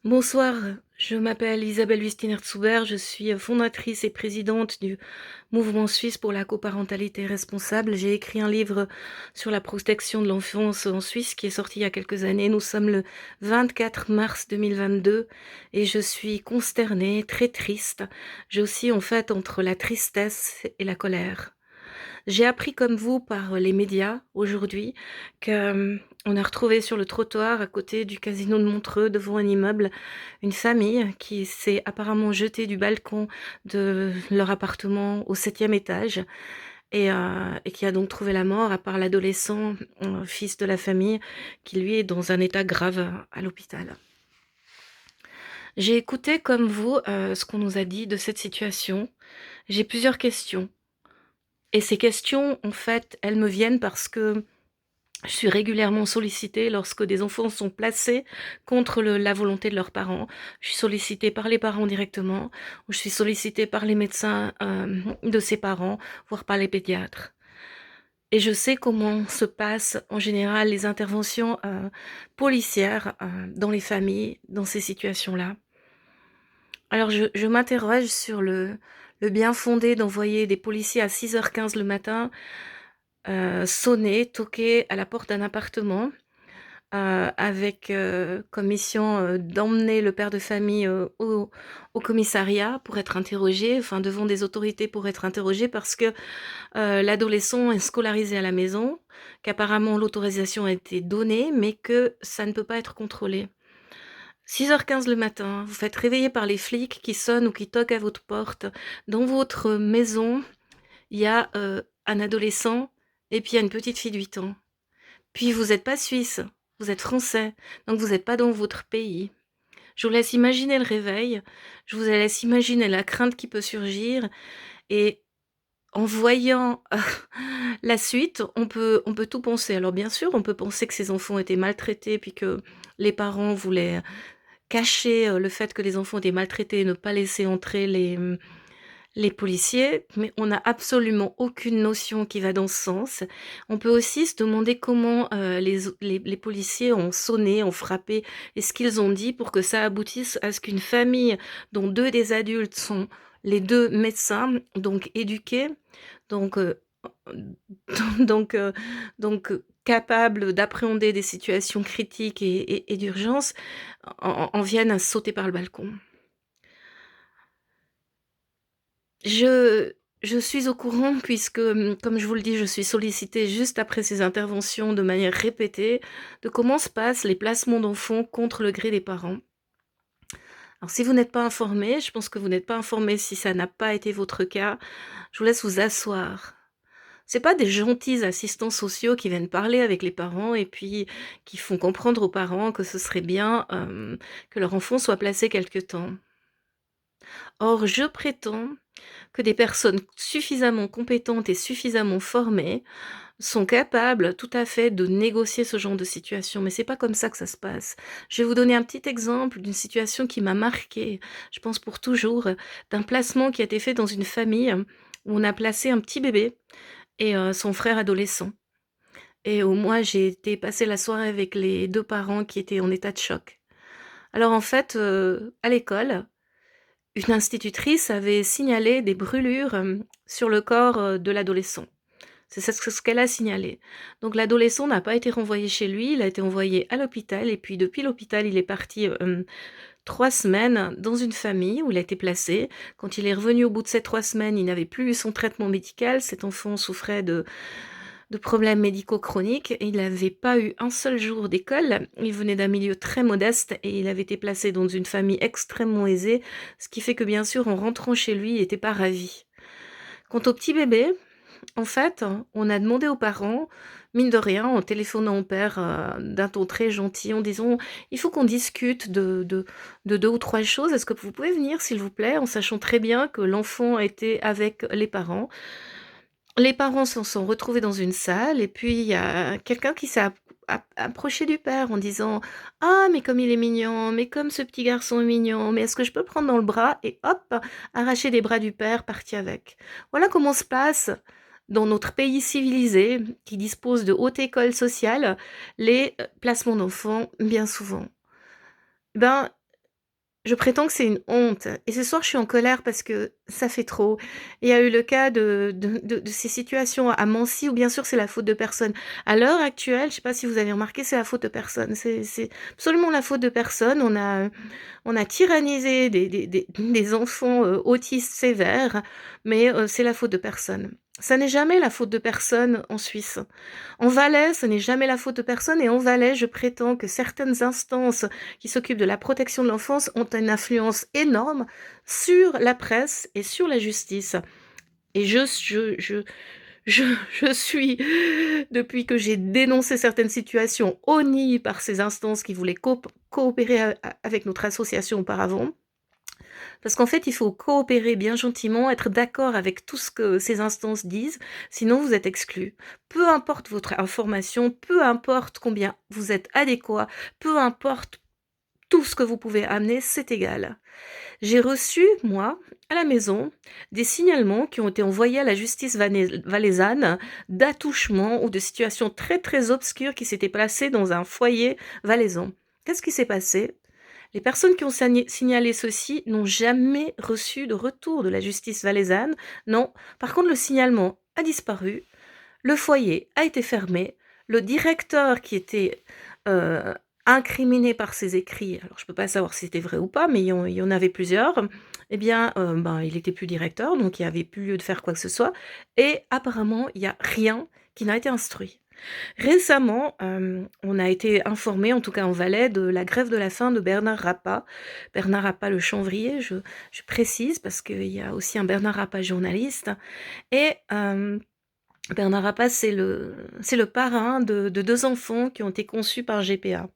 Bonsoir, je m'appelle Isabelle Wistiner-Zuber, je suis fondatrice et présidente du Mouvement suisse pour la coparentalité responsable. J'ai écrit un livre sur la protection de l'enfance en Suisse qui est sorti il y a quelques années. Nous sommes le 24 mars 2022 et je suis consternée, très triste. J'ai aussi en fait entre la tristesse et la colère. J'ai appris comme vous par les médias aujourd'hui que on a retrouvé sur le trottoir à côté du casino de Montreux, devant un immeuble, une famille qui s'est apparemment jetée du balcon de leur appartement au 7e étage et qui a donc trouvé la mort, à part l'adolescent, fils de la famille, qui lui est dans un état grave à l'hôpital. J'ai écouté comme vous, ce qu'on nous a dit de cette situation. J'ai plusieurs questions et ces questions, en fait, elles me viennent parce que je suis régulièrement sollicitée lorsque des enfants sont placés contre la volonté de leurs parents. Je suis sollicitée par les parents directement, ou je suis sollicitée par les médecins de ces parents, voire par les pédiatres. Et je sais comment se passent en général les interventions policières dans les familles, dans ces situations-là. Alors je m'interroge sur le bien fondé d'envoyer des policiers à 6h15 le matin sonner, toquer à la porte d'un appartement avec comme mission d'emmener le père de famille au commissariat pour être interrogé, enfin devant des autorités pour être interrogé parce que l'adolescent est scolarisé à la maison, qu'apparemment l'autorisation a été donnée, mais que ça ne peut pas être contrôlé. 6h15 le matin, vous faites réveiller par les flics qui sonnent ou qui toquent à votre porte. Dans votre maison, il y a un adolescent et puis il y a une petite fille de 8 ans. Puis vous n'êtes pas suisse, vous êtes français, donc vous n'êtes pas dans votre pays. Je vous laisse imaginer le réveil, je vous laisse imaginer la crainte qui peut surgir et en voyant la suite, on peut tout penser. Alors bien sûr, on peut penser que ces enfants étaient maltraités puis que les parents voulaient cacher le fait que les enfants étaient maltraités et ne pas laisser entrer les policiers, mais on n'a absolument aucune notion qui va dans ce sens. On peut aussi se demander comment les policiers ont sonné, ont frappé, et ce qu'ils ont dit pour que ça aboutisse à ce qu'une famille dont deux des adultes sont les deux médecins, donc éduqués, donc, donc, capables d'appréhender des situations critiques et d'urgence, en viennent à sauter par le balcon. Je je suis au courant puisque, comme je vous le dis, je suis sollicitée juste après ces interventions de manière répétée, de comment se passent les placements d'enfants contre le gré des parents. Alors si vous n'êtes pas informé, je pense que vous n'êtes pas informé si ça n'a pas été votre cas, je vous laisse vous asseoir. C'est pas des gentils assistants sociaux qui viennent parler avec les parents et puis qui font comprendre aux parents que ce serait bien, que leur enfant soit placé quelque temps. Or, je prétends que des personnes suffisamment compétentes et suffisamment formées sont capables tout à fait de négocier ce genre de situation, mais c'est pas comme ça que ça se passe. Je vais vous donner un petit exemple d'une situation qui m'a marquée, je pense pour toujours, d'un placement qui a été fait dans une famille où on a placé un petit bébé et son frère adolescent et où moi j'ai été passer la soirée avec les 2 parents qui étaient en état de choc. Alors en fait, à l'école, une institutrice avait signalé des brûlures, sur le corps, de l'adolescent. C'est ça ce qu'elle a signalé. Donc l'adolescent n'a pas été renvoyé chez lui, il a été envoyé à l'hôpital et puis depuis l'hôpital, il est parti, 3 semaines dans une famille où il a été placé. Quand il est revenu au bout de ces 3 semaines, il n'avait plus eu son traitement médical. Cet enfant souffrait de problèmes médicaux chroniques et il n'avait pas eu un seul jour d'école. Il venait d'un milieu très modeste et il avait été placé dans une famille extrêmement aisée, ce qui fait que bien sûr en rentrant chez lui, il n'était pas ravi. Quant au petit bébé, en fait, on a demandé aux parents, mine de rien, en téléphonant au père, d'un ton très gentil, en disant: «Il faut qu'on discute de 2 ou 3 choses. Est-ce que vous pouvez venir s'il vous plaît?» en sachant très bien que l'enfant était avec les parents. Les parents s'en sont retrouvés dans une salle et puis il y a quelqu'un qui s'est approché du père en disant: «Ah mais comme il est mignon, mais comme ce petit garçon est mignon, mais est-ce que je peux le prendre dans le bras?» et hop, arraché des bras du père, parti avec. Voilà comment se passe, dans notre pays civilisé, qui dispose de haute école sociale, les, placements d'enfants bien souvent. Ben, Je prétends que c'est une honte et ce soir, je suis en colère parce que ça fait trop. Il y a eu le cas de ces situations à Mancy où bien sûr c'est la faute de personne. À l'heure actuelle, je sais pas si vous avez remarqué, c'est la faute de personne. C'est absolument la faute de personne. On a tyrannisé des enfants, autistes sévères, mais c'est la faute de personne. Ça n'est jamais la faute de personne en Suisse. En Valais, ce n'est jamais la faute de personne et en Valais, je prétends que certaines instances qui s'occupent de la protection de l'enfance ont une influence énorme sur la presse et sur la justice. Et je, je suis, depuis que j'ai dénoncé certaines situations, honnie par ces instances qui voulaient coopérer avec notre association auparavant. Parce qu'en fait, il faut coopérer bien gentiment, être d'accord avec tout ce que ces instances disent, sinon vous êtes exclu. Peu importe votre information, peu importe combien vous êtes adéquat, peu importe tout ce que vous pouvez amener, c'est égal. J'ai reçu, moi, à la maison, des signalements qui ont été envoyés à la justice valaisanne d'attouchements ou de situations très très obscures qui s'étaient placées dans un foyer valaisan. Qu'est-ce qui s'est passé? Les personnes qui ont signalé ceci n'ont jamais reçu de retour de la justice valaisanne. Non. Par contre, le signalement a disparu, le foyer a été fermé, le directeur qui était euh, incriminé par ces écrits, alors je ne peux pas savoir si c'était vrai ou pas, mais il y en avait plusieurs, eh bien, il n'était plus directeur, donc il n'y avait plus lieu de faire quoi que ce soit, et apparemment, il n'y a rien qui n'a été instruit. Récemment, on a été informé, en tout cas en Valais, de la grève de la faim de Bernard Rappat. Bernard Rappat le Chanvrier, je précise, parce qu'il y a aussi un Bernard Rappat journaliste. Et Bernard Rappat, c'est le parrain de 2 enfants qui ont été conçus par GPA.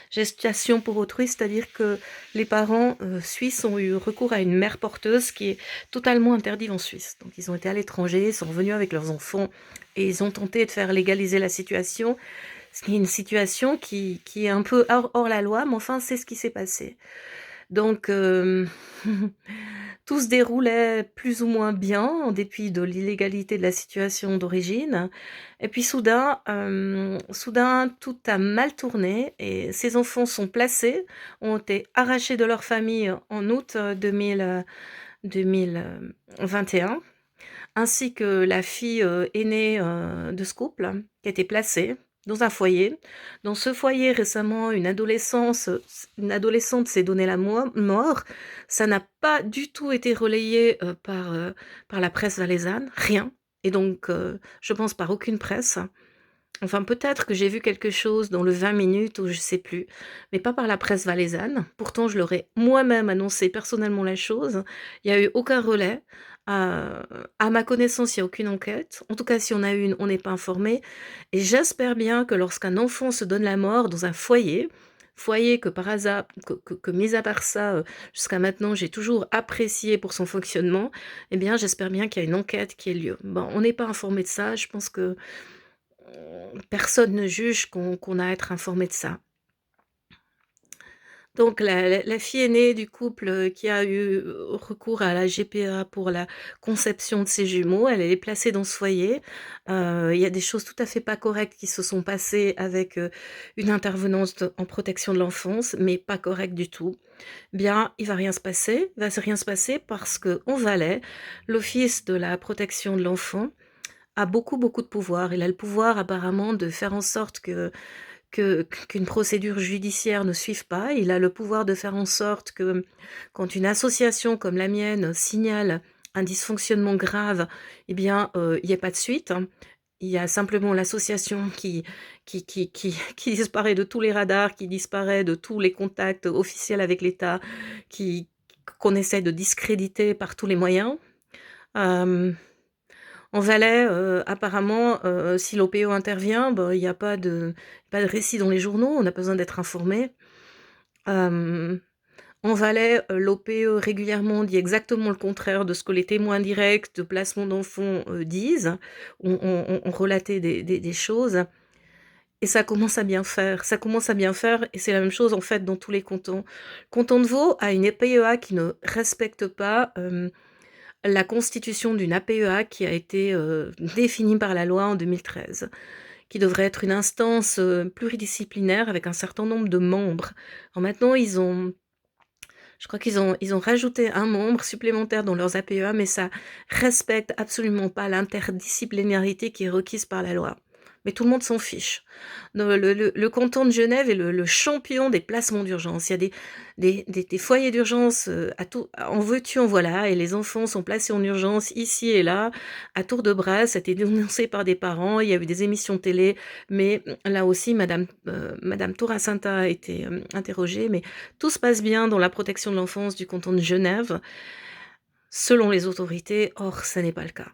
Gestation pour autrui, c'est-à-dire que les parents suisses ont eu recours à une mère porteuse qui est totalement interdite en Suisse. Donc ils ont été à l'étranger, sont revenus avec leurs enfants et ils ont tenté de faire légaliser la situation. Ce qui est une situation qui est un peu hors la loi, mais enfin c'est ce qui s'est passé. Donc tout se déroulait plus ou moins bien, en dépit de l'illégalité de la situation d'origine. Et puis soudain, tout a mal tourné et ces enfants sont placés, ont été arrachés de leur famille en août 2021, ainsi que la fille aînée de ce couple, qui a été placée dans un foyer. Dans ce foyer, récemment, une adolescente s'est donné la mort. Ça n'a pas du tout été relayé par la presse valaisanne, rien. Et donc, je pense par aucune presse. Enfin, peut-être que j'ai vu quelque chose dans le 20 minutes ou je sais plus, mais pas par la presse valaisanne. Pourtant, je leur ai moi-même annoncé personnellement la chose. Il y a eu aucun relais. À ma connaissance, il y a aucune enquête. En tout cas, si on a une, on n'est pas informé. Et j'espère bien que lorsqu'un enfant se donne la mort dans un foyer que par hasard, que mis à part ça, jusqu'à maintenant, j'ai toujours apprécié pour son fonctionnement, eh bien, j'espère bien qu'il y a une enquête qui ait lieu. Bon, on n'est pas informé de ça. Je pense que personne ne juge qu'on a à être informé de ça. Donc la fille aînée du couple, qui a eu, recours à la GPA pour la conception de ses jumeaux, elle est placée dans ce foyer. Il y a des choses tout à fait pas correctes qui se sont passées avec, une intervenante en protection de l'enfance, mais pas correctes du tout. Bien, il va rien se passer. Il va rien se passer parce qu'en Valais, l'Office de la protection de l'enfant a beaucoup, beaucoup de pouvoir. Il a le pouvoir apparemment de faire en sorte qu'une procédure judiciaire ne suive pas. Il a le pouvoir de faire en sorte que quand une association comme la mienne signale un dysfonctionnement grave, eh bien, il n'y a pas de suite, hein. Il y a simplement l'association qui disparaît de tous les radars, qui disparaît de tous les contacts officiels avec l'État, qu'on essaie de discréditer par tous les moyens. Euh, En Valais, apparemment, si l'OPO intervient, il y a pas de récit dans les journaux, on a besoin d'être informé. Hem, En Valais, l'OPE régulièrement dit exactement le contraire de ce que les témoins directs de placement d'enfants, disent, ont relaté des choses et ça commence à bien faire. Ça commence à bien faire et c'est la même chose, en fait, dans tous les cantons. Canton de Vaud a une APEA qui ne respecte pas, la constitution d'une APEA qui a été définie par la loi en 2013, qui devrait être une instance pluridisciplinaire avec un certain nombre de membres. Alors maintenant, ils ont Je crois qu'ils ont rajouté un membre supplémentaire dans leurs APEA, mais ça respecte absolument pas l'interdisciplinarité qui est requise par la loi. Mais tout le monde s'en fiche. Le canton de Genève est le champion des placements d'urgence. Il y a des foyers d'urgence, à tout en veux-tu, en voilà, et les enfants sont placés en urgence ici et là, à tour de bras. Ça a été dénoncé par des parents, il y a eu des émissions de télé, mais là aussi madame Tourasanta a été, interrogée, mais tout se passe bien dans la protection de l'enfance du canton de Genève, selon les autorités. Or, ça n'est pas le cas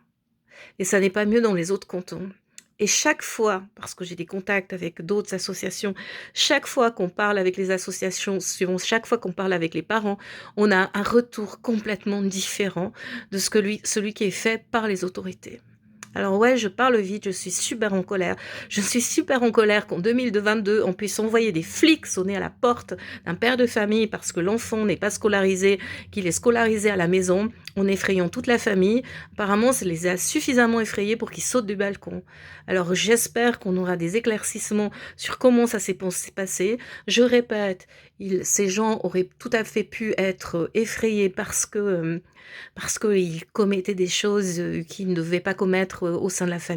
et ça n'est pas mieux dans les autres cantons. Et chaque fois, parce que j'ai des contacts avec d'autres associations, chaque fois qu'on parle avec les associations, chaque fois qu'on parle avec les parents, on a un retour complètement différent de celui qui est fait par les autorités. Alors ouais, je parle vite, je suis super en colère. Je suis super en colère qu'en 2022, on puisse envoyer des flics sonner à la porte d'un père de famille parce que l'enfant n'est pas scolarisé, qu'il est scolarisé à la maison, en effrayant toute la famille. Apparemment, ça les a suffisamment effrayés pour qu'ils sautent du balcon. Alors j'espère qu'on aura des éclaircissements sur comment ça s'est passé. Je répète, ces gens auraient tout à fait pu être effrayés parce qu'ils commettaient des choses qu'ils ne devaient pas commettre au sein de la famille.